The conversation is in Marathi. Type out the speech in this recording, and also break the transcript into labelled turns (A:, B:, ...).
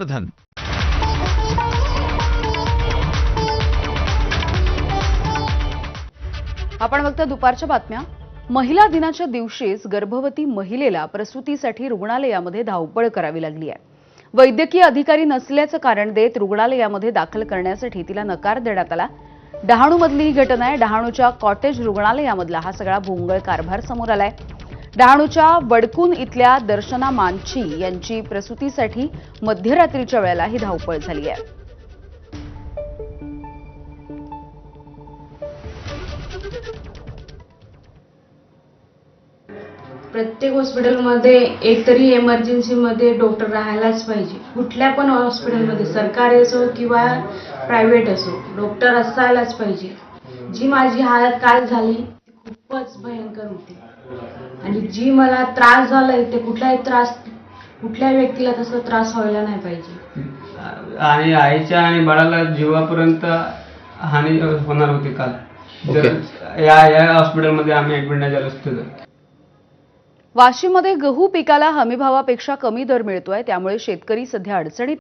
A: प्रधान.
B: आपण बघता दुपारच्या बातम्या. महिला दिनाच्या दिवशीच गर्भवती महिलेला प्रसूतीसाठी रुग्णालयामध्ये धावपळ करावी लागली आहे. वैद्यकीय अधिकारी नसल्याचं कारण देत रुग्णालयामध्ये दाखल करण्यासाठी तिला नकार देण्यात आला. डहाणूमधली ही घटना आहे. डहाणूच्या कॉटेज रुग्णालयामधला हा सगळा भोंगळ कारभार समोर आलाय. डहाणूच्या वडकून इथल्या दर्शना मानची यांची प्रसूतीसाठी मध्यरात्रीच्या वेळेला ही धावपळ झाली आहे.
C: प्रत्येक हॉस्पिटलमध्ये एकतरी इमर्जन्सीमध्ये डॉक्टर राहायलाच पाहिजे. कुठल्या पण हॉस्पिटलमध्ये सरकारी असो किंवा प्रायव्हेट असो डॉक्टर असायलाच पाहिजे. जी माझी हालत काल झाली ती खूपच भयंकर होती आणि जी मला त्रास झालाय ते कुठल्या व्यक्तीला तसा त्रास व्हायला नाही पाहिजे.
D: आणि आईच्या आणि बाळाला जीवापर्यंत हानी होणार होती काल. या हॉस्पिटलमध्ये आम्ही ऍडमिट झालो असतो.
B: वाशीमध्ये गहू पिकाला हमीभावापेक्षा कमी दर मिळतोय, त्यामुळे शेतकरी सध्या अडचणीत